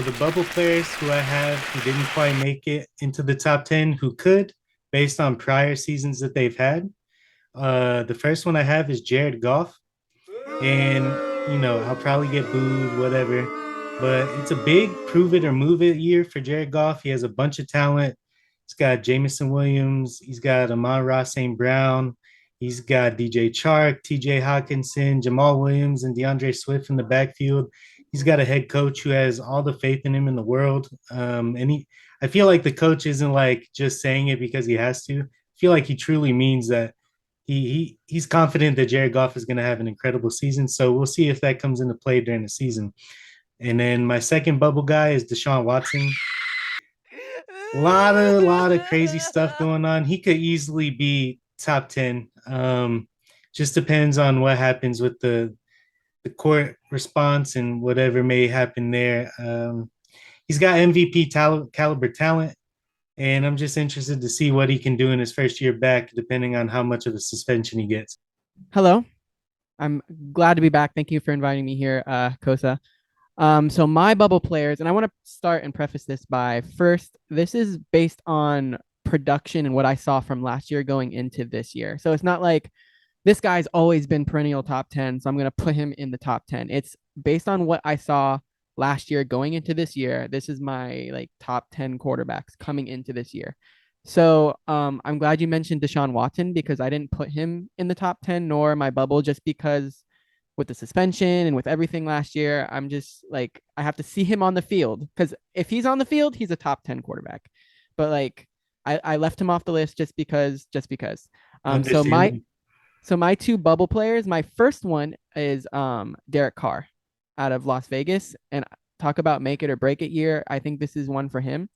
the bubble players who I have who didn't quite make it into the top 10 who could, based on prior seasons that they've had. The first one I have is Jared Goff. And, I'll probably get booed, whatever. But it's a big prove it or move it year for Jared Goff. He has a bunch of talent. He's got Jamison Williams. He's got Amon-Ra St. Brown. He's got DJ Chark, TJ Hawkinson, Jamal Williams, and DeAndre Swift in the backfield. He's got a head coach who has all the faith in him in the world. I feel like the coach isn't like just saying it because he has to. I feel like he truly means that he's confident that Jared Goff is going to have an incredible season. So we'll see if that comes into play during the season. And then my second bubble guy is Deshaun Watson. A lot of crazy stuff going on. He could easily be top 10. Just depends on what happens with the court response and whatever may happen there. He's got MVP caliber talent, and I'm just interested to see what he can do in his first year back, depending on how much of a suspension he gets. Hello. I'm glad to be back. Thank you for inviting me here, Kosa. So my bubble players, and I want to start and preface this by first, this is based on production and what I saw from last year going into this year. So it's not like this guy's always been perennial top 10, so I'm going to put him in the top 10. It's based on what I saw last year going into this year. This is my like top 10 quarterbacks coming into this year. So I'm glad you mentioned Deshaun Watson because I didn't put him in the top 10 nor my bubble just because with the suspension and with everything last year, I'm just like I have to see him on the field because if he's on the field, he's a top 10 quarterback. But like I left him off the list just because. So my Understand? so my two bubble players, my first one is Derek Carr out of Las Vegas. And talk about make it or break it year. I think this is one for him.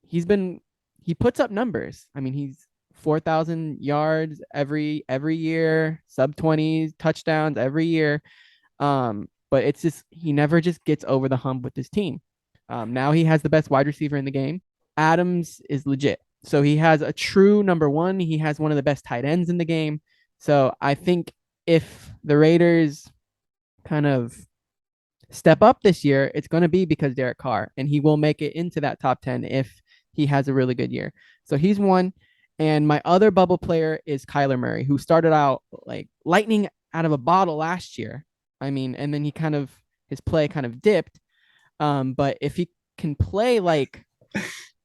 He's been he puts up numbers. I mean, he's 4,000 yards every year, sub 20s touchdowns every year. But it's just he never just gets over the hump with his team. Now he has the best wide receiver in the game. Adams is legit. So he has a true number one. He has one of the best tight ends in the game. So I think if the Raiders kind of step up this year, it's going to be because Derek Carr, and he will make it into that top 10 if he has a really good year. So he's one. And my other bubble player is Kyler Murray, who started out like lightning out of a bottle last year. I mean, and then his play kind of dipped. But if he can play like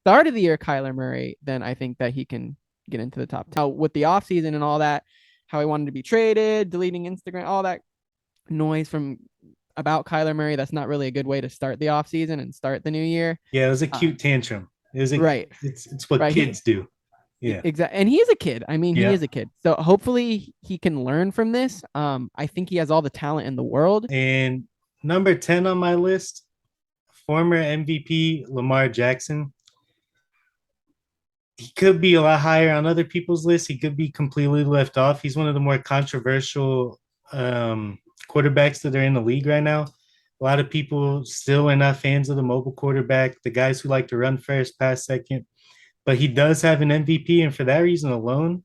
start of the year Kyler Murray, then I think that he can get into the top 10. Now, with the offseason and all that, how he wanted to be traded, deleting Instagram, all that noise from about Kyler Murray, that's not really a good way to start the offseason and start the new year. Yeah, it was a Uh, cute tantrum. right, It's what right. kids do. Yeah. Exactly. And he is a kid. I mean, he Yeah. is a kid. So hopefully he can learn from this. I think he has all the talent in the world. And number 10 on my list, former MVP Lamar Jackson. He could be a lot higher on other people's lists. He could be completely left off. He's one of the more controversial quarterbacks that are in the league right now. A lot of people still are not fans of the mobile quarterback, the guys who like to run first, pass second. But he does have an MVP, and for that reason alone,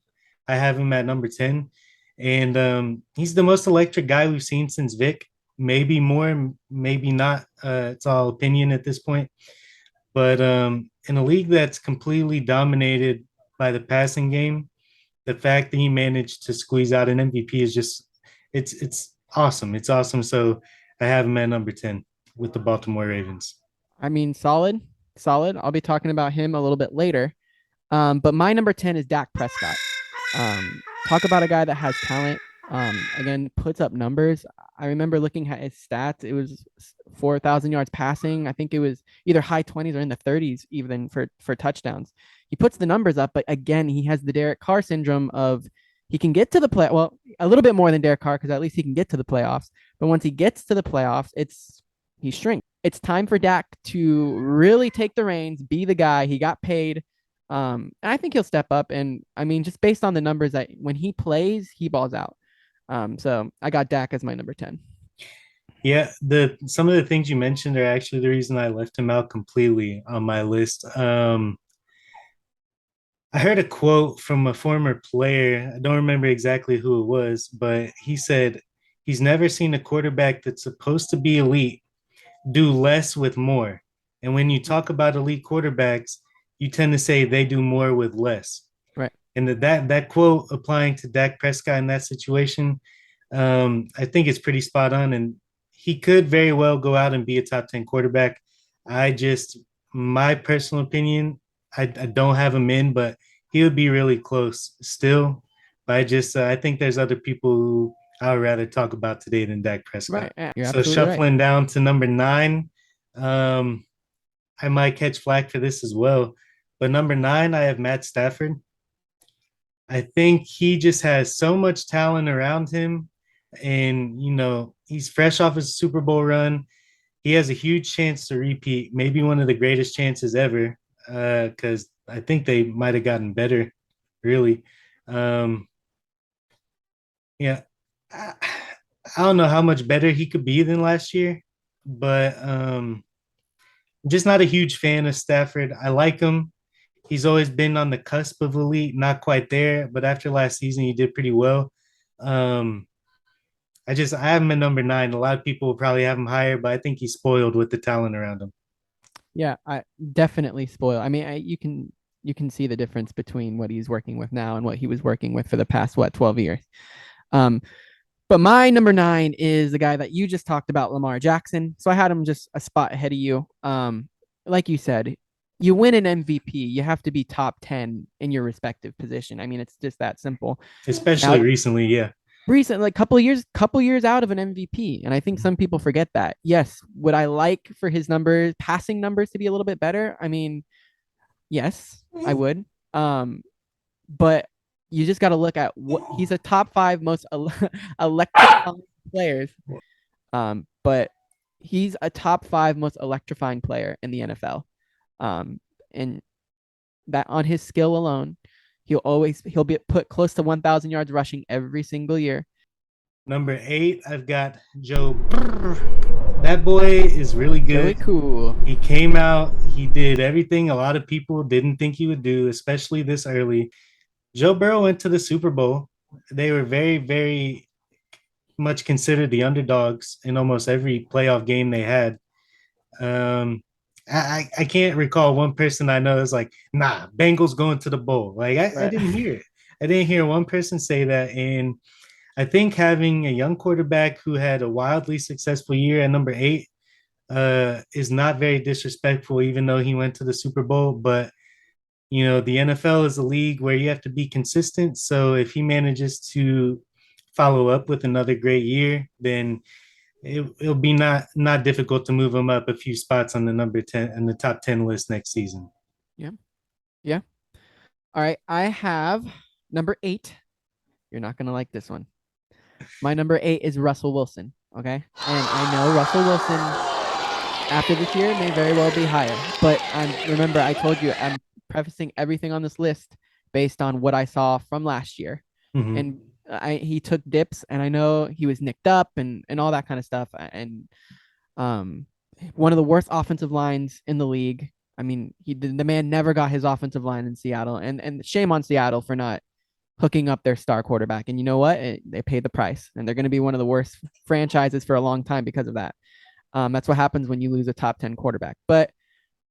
I have him at number 10. And he's the most electric guy we've seen since Vic. Maybe more, maybe not. It's all opinion at this point. But in a league that's completely dominated by the passing game, the fact that he managed to squeeze out an MVP is just it's awesome. It's awesome. So I have him at number 10 with the Baltimore Ravens. I mean, solid, solid. I'll be talking about him a little bit later. But my number 10 is Dak Prescott. Talk about a guy that has talent. Again, puts up numbers. I remember looking at his stats. It was 4,000 yards passing. I think it was either high 20s or in the 30s, even for touchdowns. He puts the numbers up, but again, he has the Derek Carr syndrome of he can get to the play. Well, a little bit more than Derek Carr because at least he can get to the playoffs. But once he gets to the playoffs, he shrinks. It's time for Dak to really take the reins, be the guy. He got paid. And I think he'll step up. And I mean, just based on the numbers that when he plays, he balls out. So I got Dak as my number 10. Yeah, the some of the things you mentioned are actually the reason I left him out completely on my list. I heard a quote from a former player. I don't remember exactly who it was, but he said he's never seen a quarterback that's supposed to be elite do less with more. And when you talk about elite quarterbacks, you tend to say they do more with less. Right. And that quote applying to Dak Prescott in that situation, I think it's pretty spot on. And he could very well go out and be a top 10 quarterback. I just, my personal opinion, I don't have him in, but he would be really close still. But I think there's other people who I would rather talk about today than Dak Prescott. Right. You're So absolutely right. shuffling down to number 9, um, I might catch flack for this as well. But number 9, I have Matt Stafford. I think he just has so much talent around him. And, he's fresh off his Super Bowl run. He has a huge chance to repeat, maybe one of the greatest chances ever, because I think they might have gotten better, really. Um, yeah, I, I don't know how much better he could be than last year, but I'm just not a huge fan of Stafford. I like him. He's always been on the cusp of elite, not quite there, but after last season, he did pretty well. Um, I have him at number 9. A lot of people will probably have him higher, but I think he's spoiled with the talent around him. Yeah, I definitely spoil. I mean, you can see the difference between what he's working with now and what he was working with for the past 12 years. Um, but my number 9 is the guy that you just talked about, Lamar Jackson. So I had him just a spot ahead of you. Like you said, you win an MVP, you have to be top 10 in your respective position. I mean, it's just that simple. Especially Now, recently, yeah. like couple years out of an MVP, and I think some people forget that. Yes, would I like for his numbers, passing numbers, to be a little bit better? I mean, yes, I would. But you just got to look at what he's a top 5 most electrifying players. But he's a top 5 most electrifying player in the NFL. And that on his skill alone, he'll be put close to 1,000 yards rushing every single year. Number 8, I've got Joe. That boy is really good. Really cool. He came out, he did everything a lot of people didn't think he would do, especially this early. Joe Burrow went to the Super Bowl. They were very, very much considered the underdogs in almost every playoff game they had. Um, I can't recall one person I know is like, nah, Bengals going to the bowl. Like I Right. didn't hear it. I didn't hear one person say that. And I think having a young quarterback who had a wildly successful year at number 8 is not very disrespectful, even though he went to the Super Bowl. But the NFL is a league where you have to be consistent. So if he manages to follow up with another great year, then it'll be not difficult to move him up a few spots on the number 10 and the top 10 list next season. Yeah. Yeah. All right. I have number 8. You're not going to like this one. My number 8 is Russell Wilson. Okay. And I know Russell Wilson after this year may very well be higher, but remember, I told you I'm prefacing everything on this list based on what I saw from last year. Mhm. And he took dips, and I know he was nicked up and all that kind of stuff. And one of the worst offensive lines in the league. I mean, the man never got his offensive line in Seattle, and shame on Seattle for not hooking up their star quarterback. And you know what? They paid the price, and they're going to be one of the worst franchises for a long time because of that. That's what happens when you lose a top 10 quarterback. But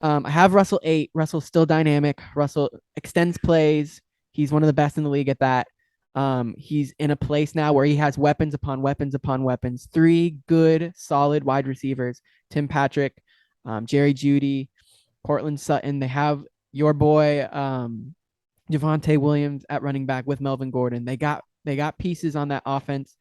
I have Russell 8. Russell's still dynamic. Russell extends plays. He's one of the best in the league at that. He's in a place now where he has weapons upon weapons upon weapons. 3 good, solid wide receivers: Tim Patrick, Jerry Jeudy, Cortland Sutton. They have your boy Javonte Williams at running back with Melvin Gordon. They got pieces on that offense,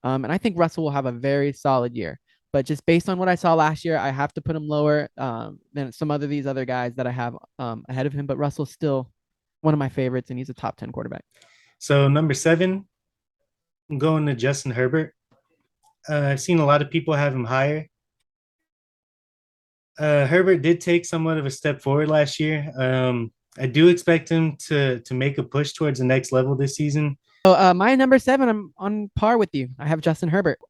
and I think Russell will have a very solid year. But just based on what I saw last year, I have to put him lower than some of these other guys that I have ahead of him. But Russell's still one of my favorites, and he's a top 10 quarterback. So number 7, I'm going to Justin Herbert. I've seen a lot of people have him higher. Herbert did take somewhat of a step forward last year. I do expect him to make a push towards the next level this season. So my number 7, I'm on par with you. I have Justin Herbert.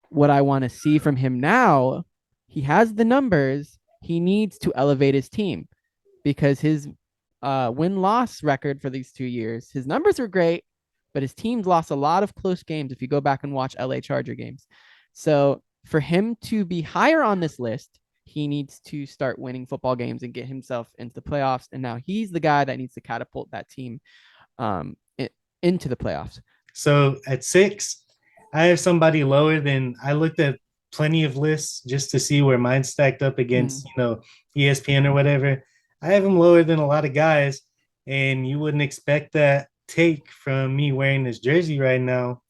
What I want to see from him now, he has the numbers. He needs to elevate his team because his win-loss record for these 2 years, his numbers are great, but his team's lost a lot of close games if you go back and watch LA Charger games. So for him to be higher on this list, he needs to start winning football games and get himself into the playoffs. And now he's the guy that needs to catapult that team um, into the playoffs. So at 6, I have somebody lower than I looked at plenty of lists just to see where mine stacked up against, Mm. ESPN or whatever. I have him lower than a lot of guys, and you wouldn't expect that take from me wearing this jersey right now,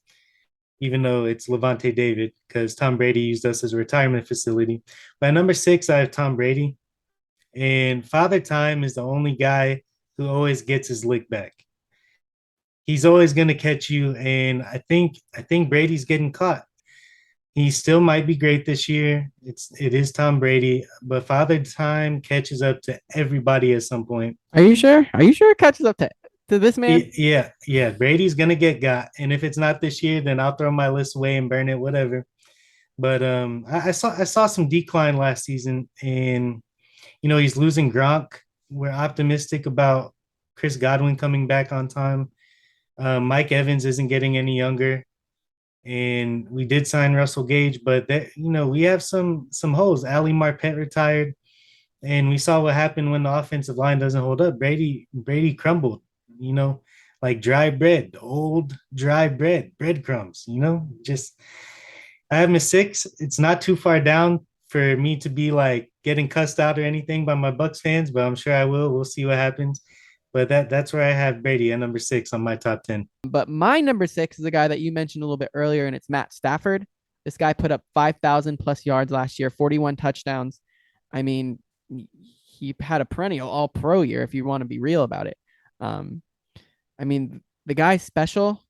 even though it's Levante David, because Tom Brady used us as a retirement facility. But at number 6, I have Tom Brady, and Father Time is the only guy who always gets his lick back. He's always going to catch you, and I think Brady's getting caught. He still might be great this year. It is Tom Brady, but Father Time catches up to everybody at some point. Are you sure? Are you sure it catches up to this man? Yeah. Brady's gonna get got, and if it's not this year, then I'll throw my list away and burn it, whatever. But I saw some decline last season, and he's losing Gronk. We're optimistic about Chris Godwin coming back on time. Mike Evans isn't getting any younger, and we did sign Russell Gage, but we have some holes. Ali Marpet retired, and we saw what happened when the offensive line doesn't hold up. Brady crumbled, like dry bread, old dry breadcrumbs. Just I have him at 6. It's not too far down for me to be like getting cussed out or anything by my Bucks fans, but I'm sure I will. We'll see what happens. But that's where I have Brady at number 6 on my top 10. But my number 6 is a guy that you mentioned a little bit earlier, and it's Matt Stafford. This guy put up 5,000 plus yards last year, 41 touchdowns. I mean, he had a perennial all pro year if you want to be real about it. Um, I mean, the guy's special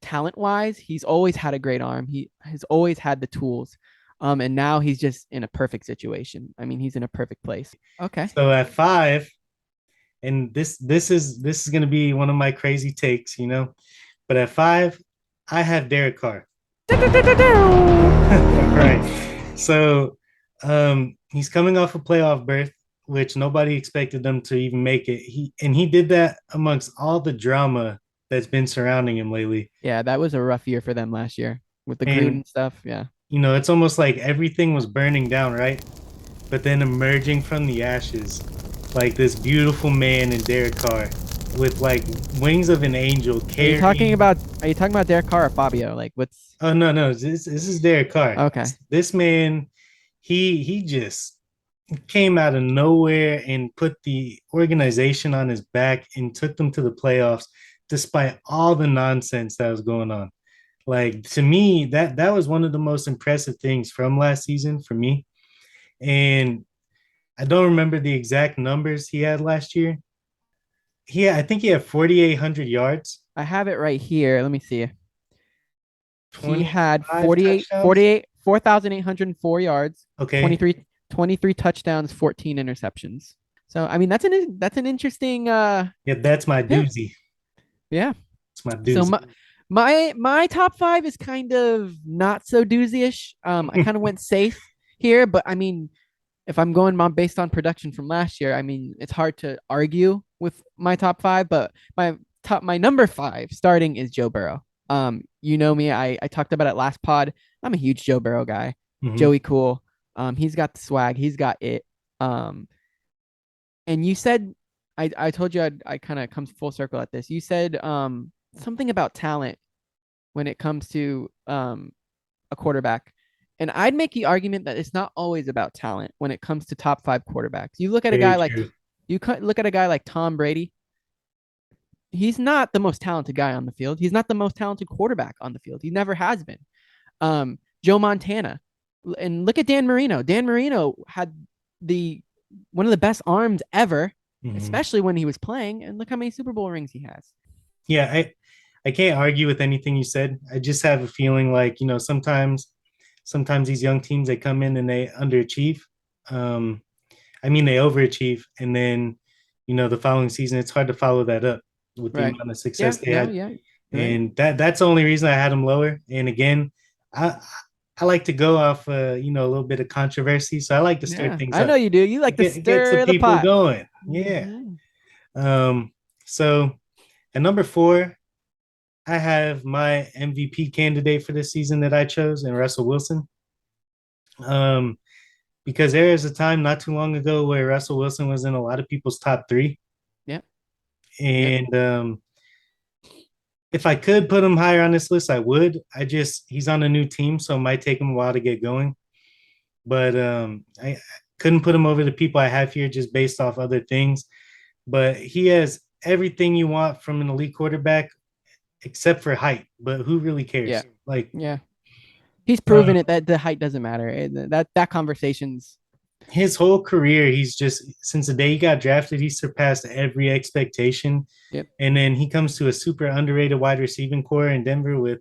talent wise. He's always had a great arm. He has always had the tools. And now he's just in a perfect situation. I mean, he's in a perfect place. Okay. So at 5, and this is going to be one of my crazy takes, but at 5, I have Derek Carr. Right. So he's coming off a playoff berth, which nobody expected them to even make it. He did that amongst all the drama that's been surrounding him lately. Yeah, that was a rough year for them last year with the And Gruden stuff. Yeah. it's almost like everything was burning down, right? But then emerging from the ashes, like this beautiful man in Derek Carr with like wings of an angel carrying. Are you talking about Derek Carr or Fabio? Like what's Oh no, this is Derek Carr. okay. This man, he just came out of nowhere and put the organization on his back and took them to the playoffs despite all the nonsense that was going on. Like to me, that was one of the most impressive things from last season for me. And I don't remember the exact numbers he had last year. I think he had 4,800 yards, I have it right here. Let me see. He had 25 touchdowns. 4,804 yards, Okay. 23 touchdowns, 14 interceptions. So I mean that's an interesting Yeah, that's my yeah. doozy. Yeah. It's my So doozy. my top 5 is kind of not so doozy-ish. I kind of went safe here, but I mean if I'm going on based on production from last year, I mean it's hard to argue with my top 5, but my number 5 starting is Joe Burrow. You know me, I talked about it last pod. I'm a huge Joe Burrow guy. Mhm. Joey Cool. He's got the swag, he's got it. And you said I told you I kind of comes full circle at this. You said something about talent when it comes to a quarterback. And I'd make the argument that it's not always about talent when it comes to top 5 quarterbacks. Very true. Look at a guy like Tom Brady. He's not the most talented guy on the field. He's not the most talented quarterback on the field. He never has been. Joe Montana, and look at Dan Marino. Dan Marino had the one of the best arms ever, Mhm. especially when he was playing. And look how many Super Bowl rings he has. Yeah, I can't argue with anything you said. I just have a feeling like, sometimes these young teams they come in and they underachieve. Um, I mean they overachieve, and then the following season it's hard to follow that up with the Right. amount of Yeah. success they No. had. Yeah. Right. And that's the only reason I had them lower. And again, I I like to go off a little bit of controversy, so I like to stir Yeah. things I know up. you do. You like to It gets the stir the people pot. going. Yeah. Mm-hmm. So at number 4, I have my MVP candidate for this season that I chose, and Russell Wilson. Um, because there is a time not too long ago where Russell Wilson was in a lot of people's top three. Yep. Yep. And if I could put him higher on this list, I would. He's on a new team, so it might take him a while to get going. But I couldn't put him over the people I have here just based off other things. But he has everything you want from an elite quarterback except for height. But who really Yeah. cares? Like, Yeah. He's uh, proven it that the height doesn't matter. That conversation's his whole career, he's just since the day he got drafted, he surpassed every expectation. yep. And then he comes to a super underrated wide receiving core in Denver with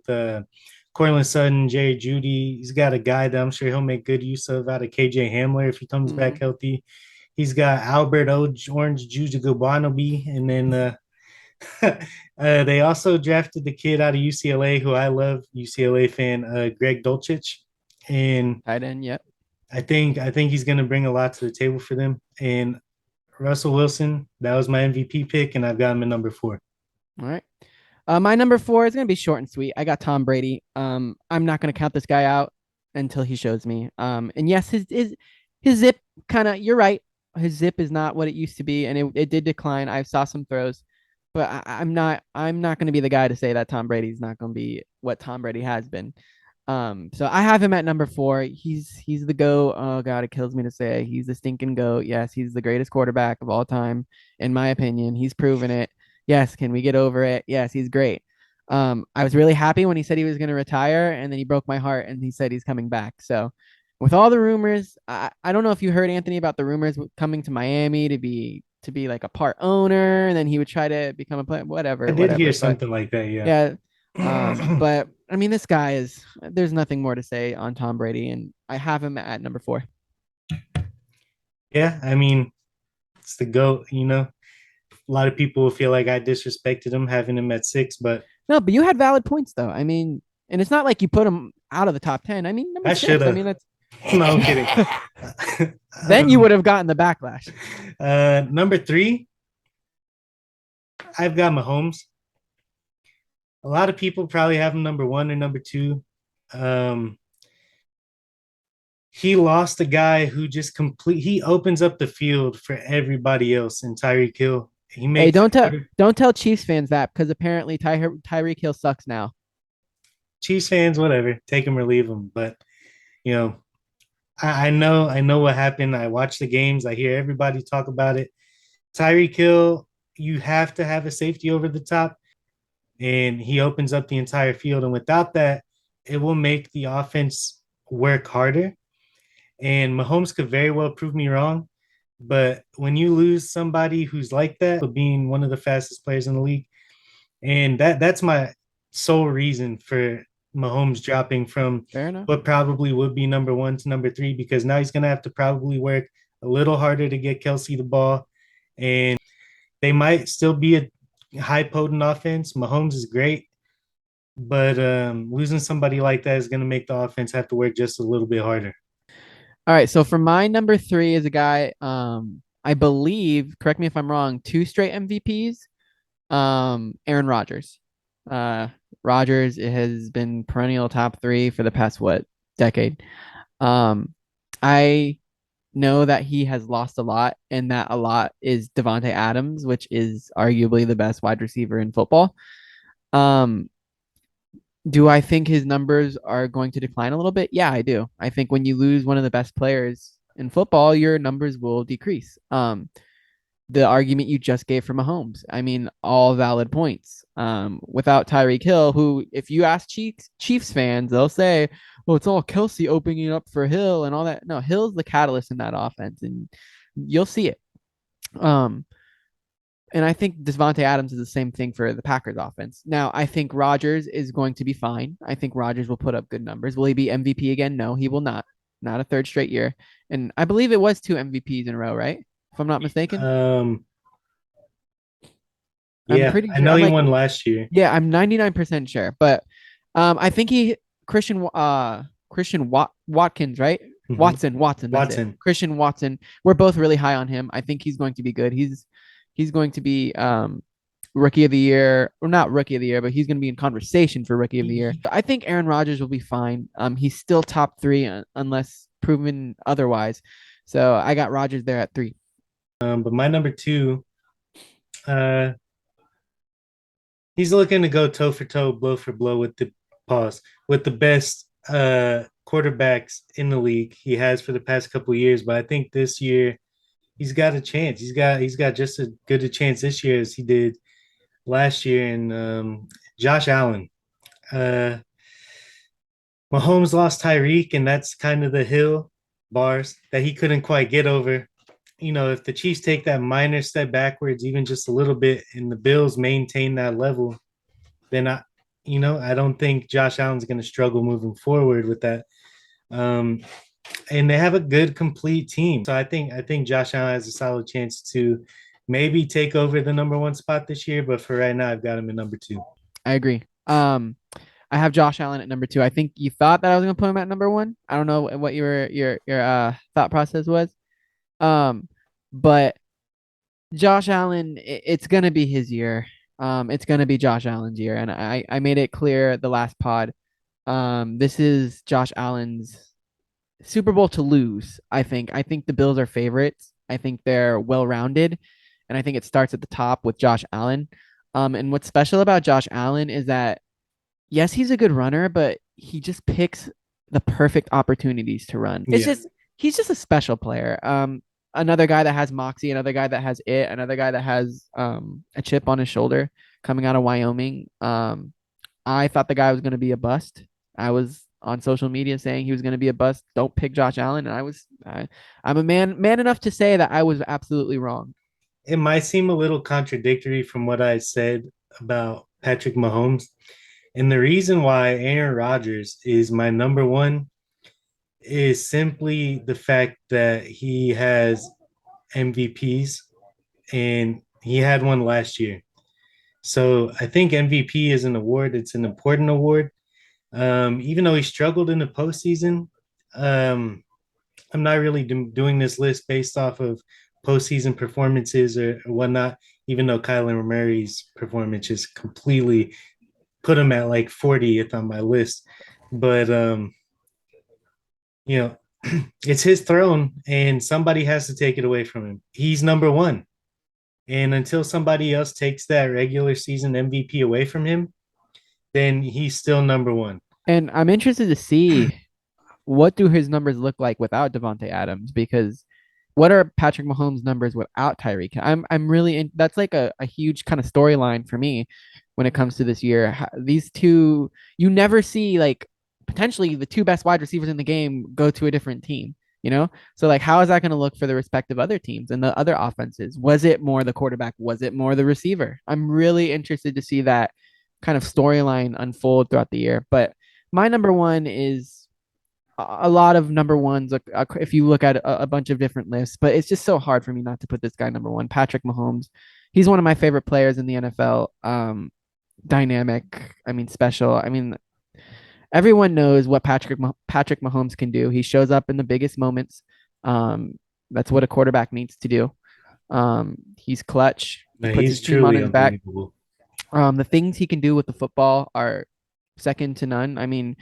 Cortland Sutton, Jerry Judy. He's got a guy that I'm sure he'll make good use of out of KJ Hamler if he comes Mm-hmm. back healthy. He's got Albert Orange Jujagubanobi, and then they also drafted the kid out of UCLA, who I love, UCLA fan, Greg Dulcich, and Tight end. Yep. I think he's going to bring a lot to the table for them. And Russell Wilson, that was my MVP pick, and I've got him at number 4. All right. My number 4 is gonna be short and sweet. I got Tom Brady. I'm not gonna count this guy out until he shows me. And yes, his zip kind of. You're right. His zip is not what it used to be, and it did decline. I saw some throws, but I'm not gonna be the guy to say that Tom Brady's not gonna be what Tom Brady has been. So I have him at number 4. He's the GOAT. Oh God, it kills me to say he's the stinking GOAT. Yes, he's the greatest quarterback of all time, in my opinion. He's proven it. Yes, can we get over it? Yes, he's great. I was really happy when he said he was going to retire, and then he broke my heart and he said he's coming back. So, with all the rumors, I don't know if you heard Anthony about the rumors coming to Miami to be like a part owner, and then he would try to become a player, I whatever, did hear whatever. But something like that, yeah. yeah, but I mean, this guy is. There's nothing more to say on Tom Brady, and I have him at number 4. Yeah, I mean, it's the GOAT, you know. A lot of people feel like I disrespected him having him at 6, but No, but you had valid points though. I mean, and it's not like you put him out of the top 10. I mean, number I should 6. I have. mean, that's No, I'm kidding. then you would have gotten the backlash. Number 3, I've got Mahomes. A lot of people probably have him number 1 or number 2. Um, he lost a guy who just he opens up the field for everybody else in Tyreek Hill. He Hey, makes don't tell Chiefs fans that because apparently Tyreek Hill sucks now. Chiefs fans, whatever, take him or leave him. But you know, I know what happened. I watch the games. I hear everybody talk about it. Tyreek Hill, you have to have a safety over the top, and he opens up the entire field. And without that, it will make the offense work harder. And Mahomes could very well prove me wrong. But when you lose somebody who's like that, being one of the fastest players in the league, and that's my sole reason for Mahomes dropping from Fair enough. what probably would be number 1 to number 3, because now he's going to have to probably work a little harder to get Kelsey the ball. And they might still be a high potent offense. Mahomes is great, but losing somebody like that is going to make the offense have to work just a little bit harder. All right, so for my number 3 is a guy, I believe, correct me if I'm wrong, 2 straight MVPs. Aaron Rodgers. Rodgers has been perennial top 3 for the past decade. I know that he has lost a lot, and that a lot is Davante Adams, which is arguably the best wide receiver in football. Um, do I think his numbers are going to decline a little bit? Yeah, I do. I think when you lose one of the best players in football, your numbers will decrease. The argument you just gave for Mahomes, I mean, all valid points. Without Tyreek Hill, who, if you ask Chiefs fans, they'll say, "Well, it's all Kelsey opening it up for Hill and all that." No, Hill's the catalyst in that offense, and you'll see it. And I think Devontae Adams is the same thing for the Packers offense. Now, I think Rodgers is going to be fine. I think Rodgers will put up good numbers. Will he be MVP again? No, he will not. Not a third straight year. And I believe it was 2 MVPs in a row, right? If I'm not mistaken. I'm Yeah, pretty I sure. know I'm he like, won last year. yeah, I'm 99% sure. But I think Christian Watkins, right? Mhm. Watson, that's it. Watson. Christian Watson. We're both really high on him. I think he's going to be good. He's going to be rookie of the year, or not rookie of the year, but he's going to be in conversation for rookie of the year. I think Aaron Rodgers will be fine. He's still top 3 unless proven otherwise. So I got Rodgers there at 3. But my number two, uh, he's looking to go toe for toe, blow for blow with the pause with the best quarterbacks in the league. He has for the past couple years, but I think this year he's got a chance. He's got just as good a chance this year as he did last year. And Josh Allen. Uh, Mahomes lost Tyreek, and that's kind of the hill bars that he couldn't quite get over. If the Chiefs take that minor step backwards, even just a little bit, and the Bills maintain that level, then I don't think Josh Allen's going to struggle moving forward with that. Um, and they have a good complete team, so I think Josh Allen has a solid chance to maybe take over the number one spot this year. But for right now, I've got him at number two. I agree. I have Josh Allen at number 2. I think you thought that I was gonna put him at number 1. I don't know what your thought process was. But Josh Allen, it's gonna be his year. It's gonna be Josh Allen's year, and I made it clear the last pod. This is Josh Allen's Super Bowl to lose. I think the Bills are favorites. I think they're well rounded, and I think it starts at the top with Josh Allen. And what's special about Josh Allen is that yes, he's a good runner, but he just picks the perfect opportunities to run. It's Yeah. just he's just a special player. Another guy that has moxie, another guy that has it, another guy that has a chip on his shoulder coming out of Wyoming. I thought the guy was going to be a bust. I was on social media saying he was going to be a bust. Don't pick Josh Allen, and I'm a man enough to say that I was absolutely wrong. It might seem a little contradictory from what I said about Patrick Mahomes. And the reason why Aaron Rodgers is my number one is simply the fact that he has MVPs and he had one last year. So I think MVP is an award. It's an important award. Even though he struggled in the postseason, um, I'm not really doing this list based off of postseason performances or whatnot. Even though Kyler Murray's performance is completely put him at like 40th on my list, but you know, it's his throne, and somebody has to take it away from him. He's number one, and until somebody else takes that regular season MVP away from him, then he's still number one. And I'm interested to see what do his numbers look like without Devonte Adams, because what are Patrick Mahomes' numbers without Tyreek? I'm really in, that's like a huge kind of storyline for me when it comes to this year. These two, you never see like potentially the two best wide receivers in the game go to a different team, you know? So like how is that going to look for the respective other teams and the other offenses? Was it more the quarterback? Was it more the receiver? I'm really interested to see that kind of storyline unfold throughout the year. But my number one is a lot of number ones if you look at a bunch of different lists, but it's just so hard for me not to put this guy number one, Patrick Mahomes. He's one of my favorite players in the NFL. Dynamic, I mean, special. I mean, everyone knows what Patrick Mahomes can do. He shows up in the biggest moments. That's what a quarterback needs to do. He's clutch. He Man, puts he's his team on truly his back. unbelievable. The things he can do with the football are second to none. I mean,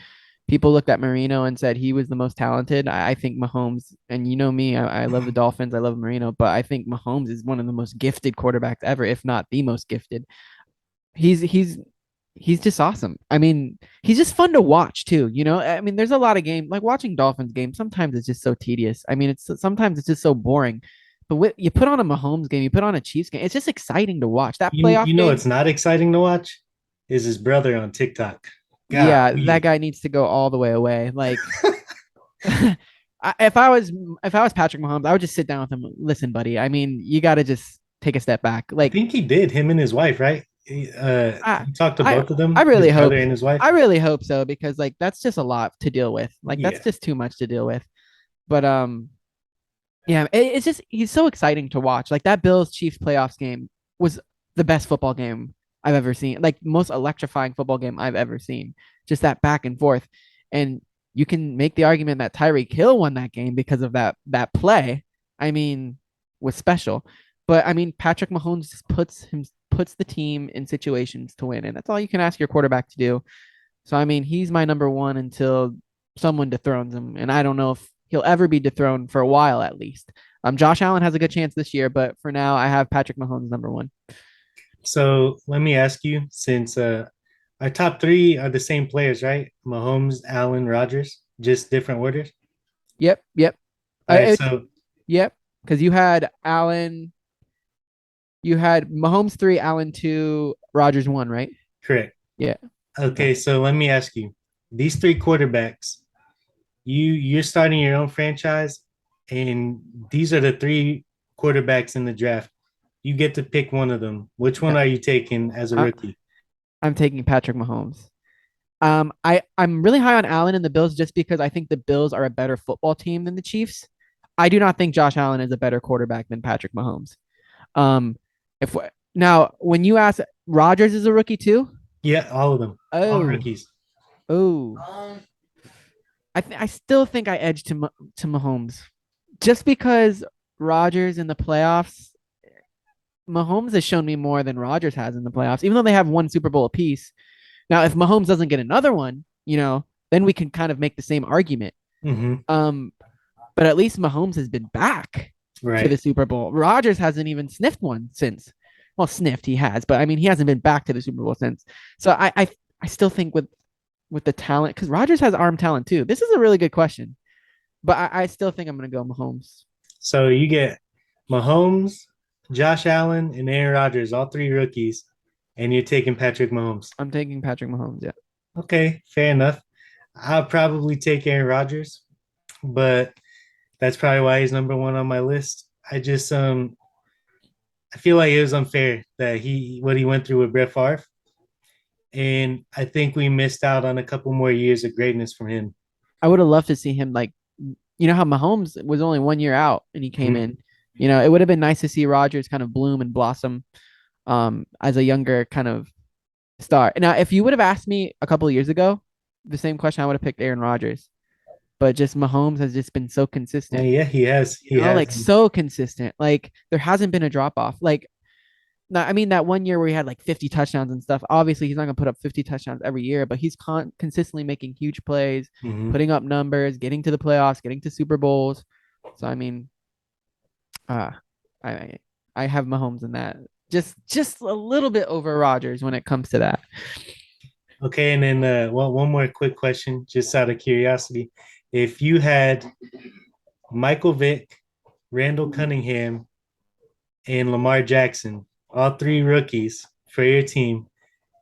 people looked at Marino and said he was the most talented. I think Mahomes, and you know me, I love the Dolphins, I love Marino, but I think Mahomes is one of the most gifted quarterbacks ever, if not the most gifted. He's just awesome. I mean, he's just fun to watch too. You know, I mean, there's a lot of games like watching Dolphins games. Sometimes it's just so tedious. I mean, sometimes it's just so boring. But you put on a Mahomes game, you put on a Chiefs game, it's just exciting to watch. That You playoff know game, it's not exciting to watch is his brother on TikTok. God, yeah, that guy needs to go all the way away. Like, if I was Patrick Mahomes, I would just sit down with him. Listen, buddy. I mean, you got to just take a step back. I Like, think he did. Him and his wife, right? I, He talked to I, both of them, I his really hope, brother and his wife. I really hope so because like that's just a lot to deal with. Like, that's Yeah, just too much to deal with. But yeah, it's just he's so exciting to watch. Like that Bills Chiefs playoffs game was the best football game I've ever seen. Like most electrifying football game I've ever seen. Just that back and forth. And you can make the argument that Tyreek Hill won that game because of that play. I mean, was special. But I mean, Patrick Mahomes just puts the team in situations to win, and that's all you can ask your quarterback to do. So I mean, he's my number one until someone dethrones him, and I don't know if he'll ever be dethroned for a while at least. Josh Allen has a good chance this year, but for now, I have Patrick Mahomes number one. So let me ask you, since our top three are the same players, right? Mahomes, Allen, Rodgers, just different orders. Yep, yep, All right, it's so yep. Because you had Allen, you had Mahomes three, Allen two, Rodgers one, right? correct. Yeah. Okay, so let me ask you, these three quarterbacks, you're starting your own franchise, and these are the three quarterbacks in the draft. You get to pick one of them. Which one Okay. are you taking as a I, rookie? I'm taking Patrick Mahomes. I'm really high on Allen and the Bills just because I think the Bills are a better football team than the Chiefs. I do not think Josh Allen is a better quarterback than Patrick Mahomes. Um, if now when you ask Rodgers is a rookie too. Yeah, all of them, all Oh, rookies. oh, I still think I edge to Mahomes just because Rodgers in the playoffs. Mahomes has shown me more than Rodgers has in the playoffs, even though they have one Super Bowl apiece. Now, if Mahomes doesn't get another one, then we can kind of make the same argument. Hmm. Um, but at least Mahomes has been back to the Right. Super Bowl. Rodgers hasn't even sniffed one since. Well, sniffed he has, but I mean he hasn't been back to the Super Bowl since. So I still think with the talent, because Rodgers has arm talent too. This is a really good question, but I still think I'm gonna go Mahomes. So you get Mahomes, Josh Allen, and Aaron Rodgers, all three rookies, and you're taking Patrick Mahomes. I'm taking Patrick Mahomes. Yeah, Okay, fair enough. I'll probably take Aaron Rodgers, but that's probably why he's number one on my list. I feel like it was unfair that he went through with Brett Favre, and I think we missed out on a couple more years of greatness from him. I would have loved to see him like, how Mahomes was only 1 year out and he came Mhm. in. It would have been nice to see Rodgers kind of bloom and blossom as a younger kind of star. Now, if you would have asked me a couple of years ago, the same question, I would have picked Aaron Rodgers. But just Mahomes has just been so consistent. Yeah, he has. He has. Like so consistent. Like there hasn't been a drop off. Like I mean that 1 year where he had like 50 touchdowns and stuff. Obviously, he's not gonna put up 50 touchdowns every year, but he's consistently making huge plays, Mhm. putting up numbers, getting to the playoffs, getting to Super Bowls. So I mean, uh I I have Mahomes in that. Just a little bit over Rodgers when it comes to that. Okay, and then one more quick question, just out of curiosity. If you had Michael Vick, Randall Cunningham, and Lamar Jackson, all three rookies for your team,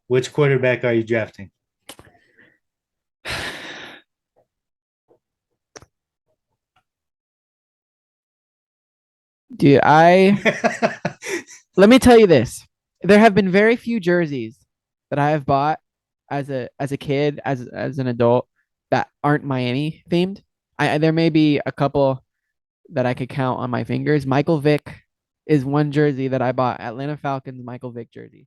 which quarterback are you drafting? Dude, let me tell you this. There have been very few jerseys that I have bought as a kid, as an adult that aren't Miami themed. There may be a couple that I could count on my fingers. Michael Vick is one jersey that I bought, Atlanta Falcons Michael Vick jersey.